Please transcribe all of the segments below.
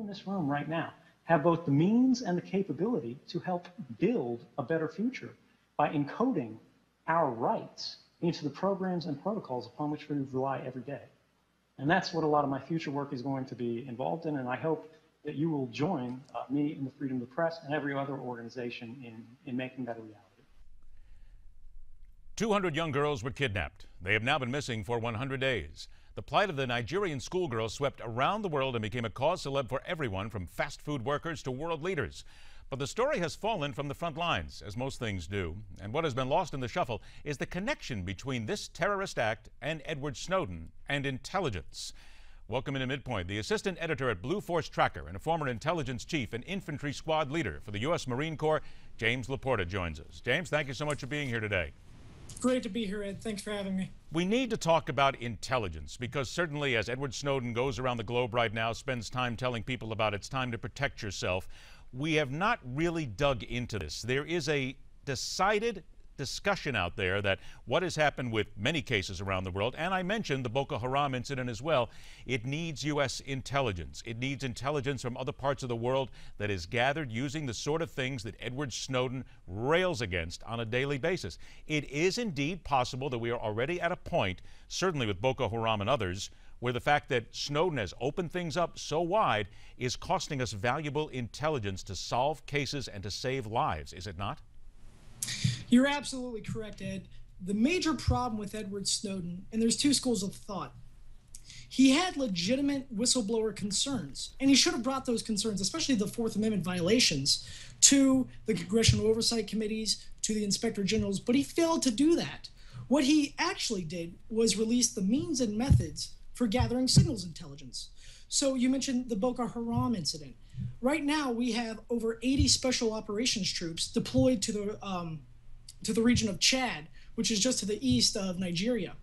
this room right now have both the means and the capability to help build a better future by encoding our rights into the programs and protocols upon which we rely every day. And that's what a lot of my future work is going to be involved in, and I hope that you will join me in the Freedom of the Press and every other organization in making that a reality. 200 young girls were kidnapped. They have now been missing for 100 days. The plight of the Nigerian schoolgirls swept around the world and became a cause celeb for everyone from fast food workers to world leaders. But the story has fallen from the front lines, as most things do. And what has been lost in the shuffle is the connection between this terrorist act and Edward Snowden and intelligence. Welcome into MidPoint. The assistant editor at Blue Force Tracker and a former intelligence chief and infantry squad leader for the U.S. Marine Corp, James LaPorta, joins us. James, thank you so much for being here today. Great to be here, Ed. Thanks for having me. We need to talk about intelligence because certainly as Edward Snowden goes around the globe right now, spends time telling people about it's time to protect yourself, we have not really dug into this. There is a decided discussion out there that what has happened with many cases around the world, and I mentioned the Boko Haram incident as well, it needs U.S. intelligence. It needs intelligence from other parts of the world that is gathered using the sort of things that Edward Snowden rails against on a daily basis. It is indeed possible that we are already at a point, certainly with Boko Haram and others, where the fact that Snowden has opened things up so wide is costing us valuable intelligence to solve cases and to save lives, is it not? You're absolutely correct, Ed. The major problem with Edward Snowden, and there's two schools of thought, he had legitimate whistleblower concerns, and he should have brought those concerns, especially the Fourth Amendment violations, to the Congressional Oversight Committees, to the Inspector Generals, but he failed to do that. What he actually did was release the means and methods for gathering signals intelligence. So you mentioned the Boko Haram incident. Right now, we have over 80 special operations troops deployed to the region of Chad, which is just to the east of Nigeria.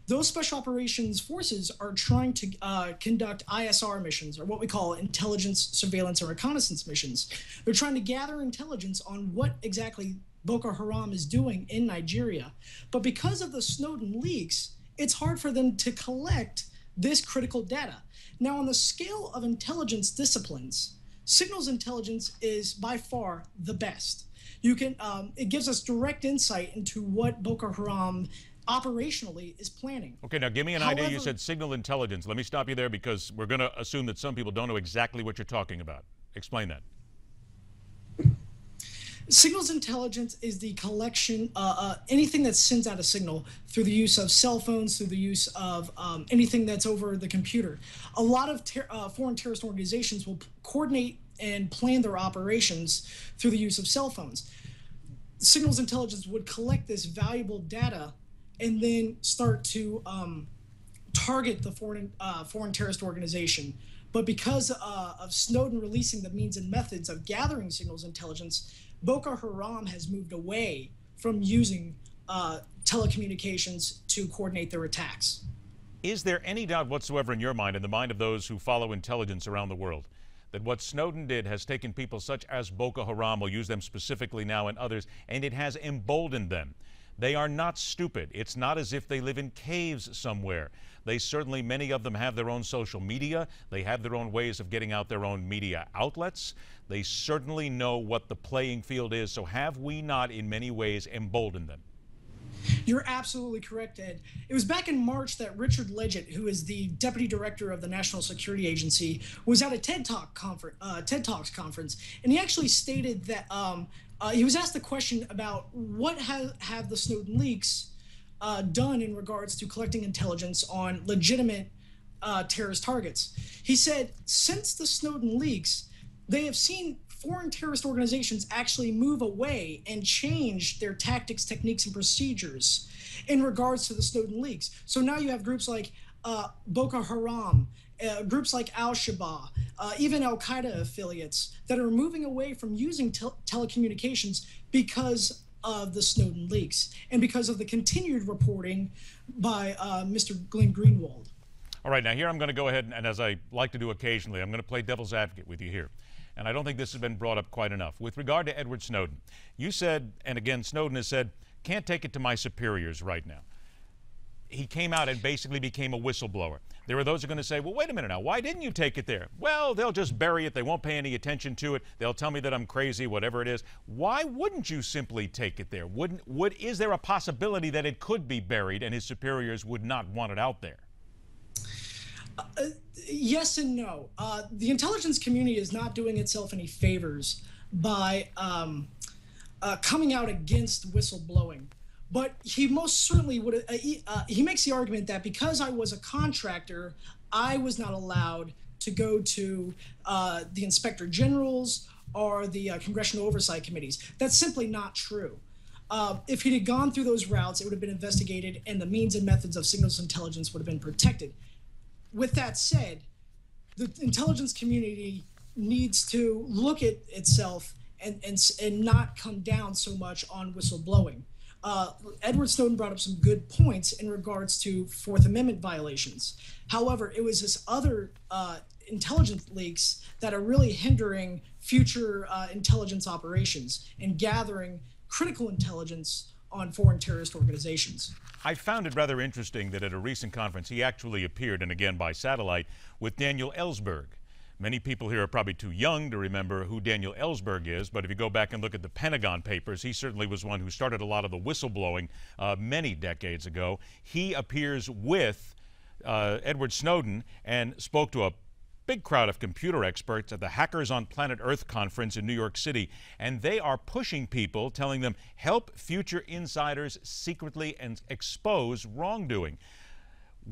Those special operations forces are trying to conduct ISR missions, or what we call intelligence, surveillance, and reconnaissance missions. They're trying to gather intelligence on what exactly Boko Haram is doing in Nigeria. But because of the Snowden leaks, it's hard for them to collect this critical data. Now, on the scale of intelligence disciplines, signals intelligence is by far the best. You can, it gives us direct insight into what Boko Haram operationally is planning. Okay, now give me an idea. You said signal intelligence. Let me stop you there because we're going to assume that some people don't know exactly what you're talking about. Explain that. Signals intelligence is the collection, anything that sends out a signal through the use of cell phones, through the use of anything that's over the computer. A lot of foreign terrorist organizations will coordinate and plan their operations through the use of cell phones. Signals intelligence would collect this valuable data and then start to target the foreign terrorist organization. But because of Snowden releasing the means and methods of gathering signals intelligence, Boko Haram has moved away from using telecommunications to coordinate their attacks. Is there any doubt whatsoever in your mind, in the mind of those who follow intelligence around the world, that what Snowden did has taken people such as Boko Haram, we'll use them specifically now, and others, and it has emboldened them? They are not stupid. It's not as if they live in caves somewhere. They certainly, many of them have their own social media. They have their own ways of getting out their own media outlets. They certainly know what the playing field is. So have we not, in many ways, emboldened them? You're absolutely correct, Ed. It was back in March that Richard Leggett, who is the deputy director of the National Security Agency, was at a TED Talks conference, and he actually stated that he was asked the question about what have the Snowden leaks done in regards to collecting intelligence on legitimate terrorist targets. He said, since the Snowden leaks, they have seen foreign terrorist organizations actually move away and change their tactics, techniques, and procedures in regards to the Snowden leaks. So now you have groups like Boko Haram, groups like Al-Shabaab, even Al-Qaeda affiliates that are moving away from using telecommunications because of the Snowden leaks and because of the continued reporting by Mr. Glenn Greenwald. All right, now here I'm going to go ahead and as I like to do occasionally, I'm going to play devil's advocate with you here. And I don't think this has been brought up quite enough. With regard to Edward Snowden, you said, and again, Snowden has said, can't take it to my superiors right now. he came out and basically became a whistleblower. There are those who are going to say, well, wait a minute now, why didn't you take it there? Well, they'll just bury it. They won't pay any attention to it. They'll tell me that I'm crazy, whatever it is. Why wouldn't you simply take it there? Is there a possibility that it could be buried and his superiors would not want it out there? Yes and no. The intelligence community is not doing itself any favors by coming out against whistleblowing. But he most certainly would. He makes the argument that because I was a contractor, I was not allowed to go to the inspector generals or the congressional oversight committees. That's simply not true. If he had gone through those routes, it would have been investigated, and the means and methods of signals intelligence would have been protected. With that said, the intelligence community needs to look at itself and not come down so much on whistleblowing. Edward Snowden brought up some good points in regards to Fourth Amendment violations. However, it was this other intelligence leaks that are really hindering future intelligence operations and gathering critical intelligence on foreign terrorist organizations. I found it rather interesting that at a recent conference he actually appeared, and again by satellite, with Daniel Ellsberg. Many people here are probably too young to remember who Daniel Ellsberg is, but if you go back and look at the Pentagon Papers, he certainly was one who started a lot of the whistleblowing many decades ago. He appears with Edward Snowden and spoke to a big crowd of computer experts at the Hackers on Planet Earth conference in New York City, and they are pushing people, telling them, help future insiders secretly and expose wrongdoing.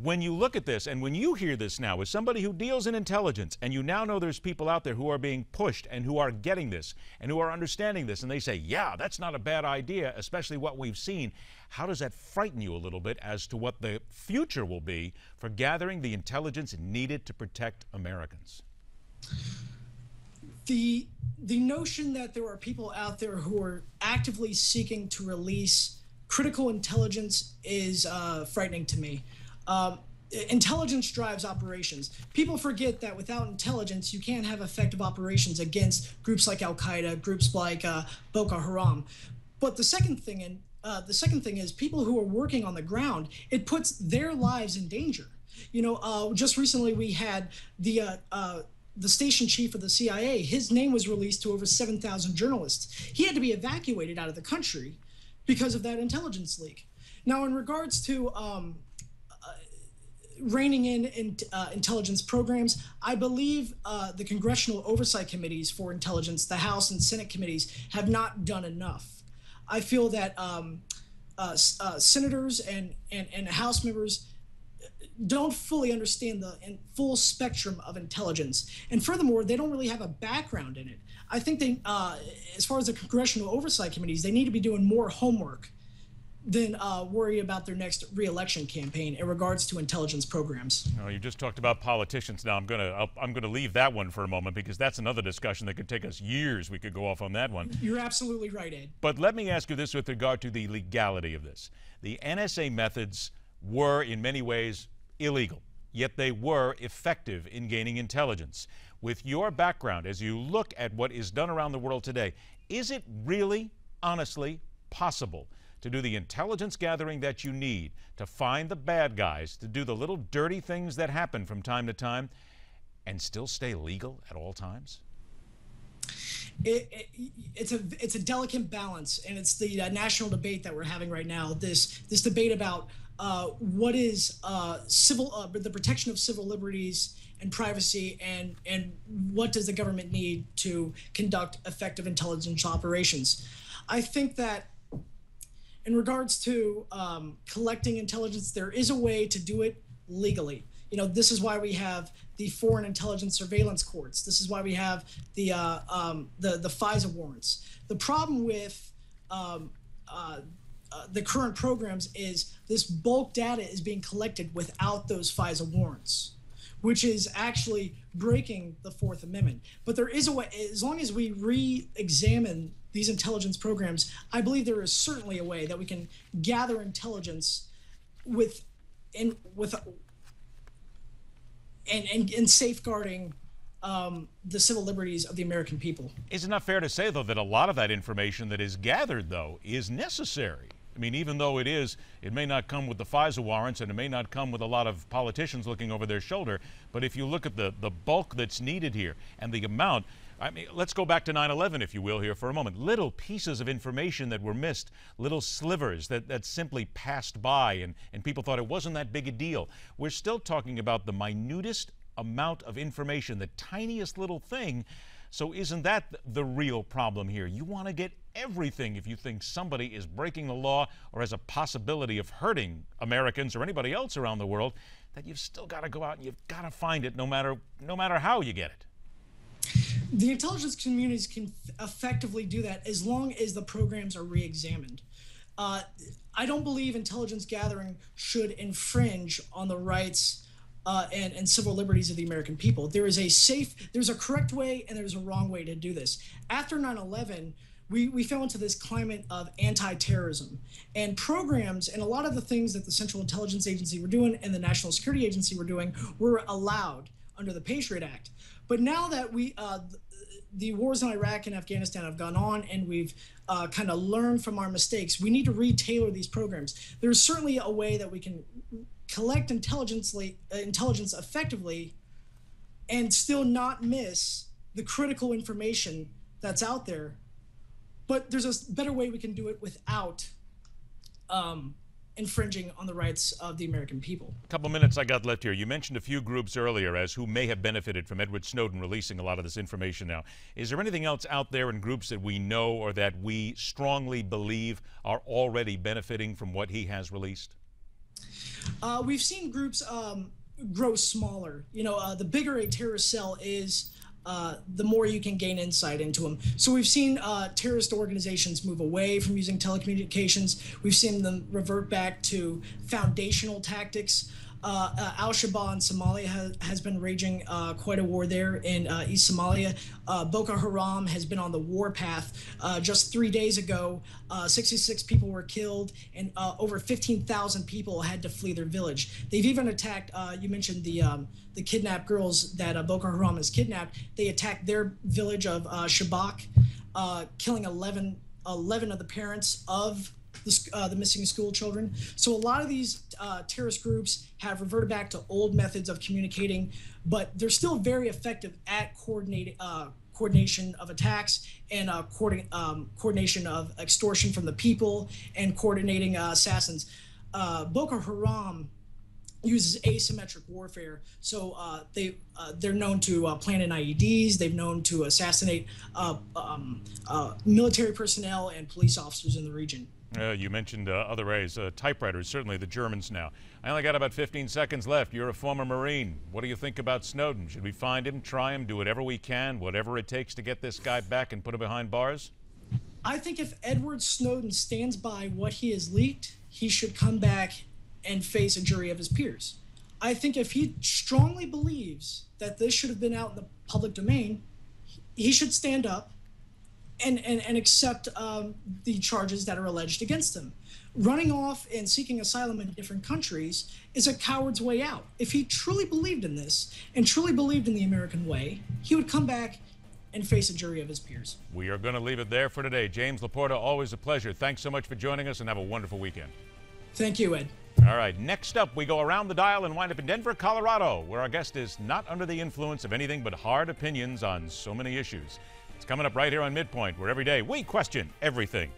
When you look at this, and when you hear this now, as somebody who deals in intelligence, and you now know there's people out there who are being pushed and who are getting this and who are understanding this, and they say, yeah, that's not a bad idea, especially what we've seen, how does that frighten you a little bit as to what the future will be for gathering the intelligence needed to protect Americans? The notion that there are people out there who are actively seeking to release critical intelligence is frightening to me. Intelligence drives operations. People forget that without intelligence, you can't have effective operations against groups like Al-Qaeda, groups like Boko Haram. But the second thing is people who are working on the ground, it puts their lives in danger. You know, just recently we had the station chief of the CIA. His name was released to over 7,000 journalists. He had to be evacuated out of the country because of that intelligence leak. Now, in regards to reining in intelligence programs, I believe the congressional oversight committees for intelligence, the House and Senate committees, have not done enough. I feel that senators and House members don't fully understand the full spectrum of intelligence. And furthermore, they don't really have a background in it. I think they, as far as the congressional oversight committees, they need to be doing more homework than worry about their next re-election campaign in regards to intelligence programs. No, you just talked about politicians. Now I'm gonna leave that one for a moment because that's another discussion that could take us years. We could go off on that one. You're absolutely right, Ed. But let me ask you this with regard to the legality of this. The NSA methods were in many ways illegal, yet they were effective in gaining intelligence. With your background, as you look at what is done around the world today, is it really, honestly, possible to do the intelligence gathering that you need to find the bad guys, to do the little dirty things that happen from time to time, and still stay legal at all times? It's a delicate balance, and it's the national debate that we're having right now. This debate about what is the protection of civil liberties and privacy, and what does the government need to conduct effective intelligence operations. I think that in regards to collecting intelligence, there is a way to do it legally. You know, this is why we have the foreign intelligence surveillance courts. This is why we have the FISA warrants. The problem with the current programs is this bulk data is being collected without those FISA warrants, which is actually breaking the Fourth Amendment. But there is a way, as long as we re-examine these intelligence programs, I believe there is certainly a way that we can gather intelligence and safeguarding the civil liberties of the American people. Is it not fair to say, though, that a lot of that information that is gathered, though, is necessary? I mean, even though it may not come with the FISA warrants and it may not come with a lot of politicians looking over their shoulder, but if you look at the bulk that's needed here and the amount, I mean, let's go back to 9/11, if you will, here for a moment. Little pieces of information that were missed, little slivers that simply passed by, and people thought it wasn't that big a deal. We're still talking about the minutest amount of information, the tiniest little thing. So isn't that the real problem here? You want to get everything if you think somebody is breaking the law or has a possibility of hurting Americans or anybody else around the world, that you've still got to go out and you've got to find it no matter how you get it. The intelligence communities can effectively do that as long as the programs are re-examined. I don't believe intelligence gathering should infringe on the rights and civil liberties of the American people. There's a correct way and there's a wrong way to do this. After 9/11, we fell into this climate of anti-terrorism, and programs and a lot of the things that the Central Intelligence Agency were doing and the National Security Agency were doing were allowed under the Patriot Act. But now that the wars in Iraq and Afghanistan have gone on and we've kind of learned from our mistakes, we need to re-tailor these programs. There's certainly a way that we can collect intelligence effectively and still not miss the critical information that's out there. But there's a better way we can do it without infringing on the rights of the American people. A couple minutes I got left here. You mentioned a few groups earlier as who may have benefited from Edward Snowden releasing a lot of this information now. Is there anything else out there in groups that we know or that we strongly believe are already benefiting from what he has released? We've seen groups grow smaller. You know, the bigger a terrorist cell is, the more you can gain insight into them. So we've seen terrorist organizations move away from using telecommunications. We've seen them revert back to foundational tactics. Al-Shabaab in Somalia has been raging quite a war there in East Somalia. Boko Haram has been on the warpath. Just 3 days ago, 66 people were killed and over 15,000 people had to flee their village. They've even attacked, you mentioned the kidnapped girls that Boko Haram has kidnapped. They attacked their village of Shabak, killing 11 of the parents of the missing school children. So a lot of these terrorist groups have reverted back to old methods of communicating, but they're still very effective at coordination of attacks and coordination of extortion from the people and coordinating assassins. Boko Haram uses asymmetric warfare, so they're known to plant in IEDs. They've known to assassinate military personnel and police officers in the region. You mentioned other ways, typewriters, certainly the Germans now. I only got about 15 seconds left. You're a former Marine. What do you think about Snowden? Should we find him, try him, do whatever we can, whatever it takes to get this guy back and put him behind bars? I think if Edward Snowden stands by what he has leaked, he should come back and face a jury of his peers. I think if he strongly believes that this should have been out in the public domain, he should stand up and accept the charges that are alleged against him. Running off and seeking asylum in different countries is a coward's way out. If he truly believed in this and truly believed in the American way, he would come back and face a jury of his peers. We are going to leave it there for today. James LaPorta, always a pleasure. Thanks so much for joining us and have a wonderful weekend. Thank you, Ed. All right, next up, we go around the dial and wind up in Denver, Colorado, where our guest is not under the influence of anything but hard opinions on so many issues. It's coming up right here on MidPoint, where every day we question everything.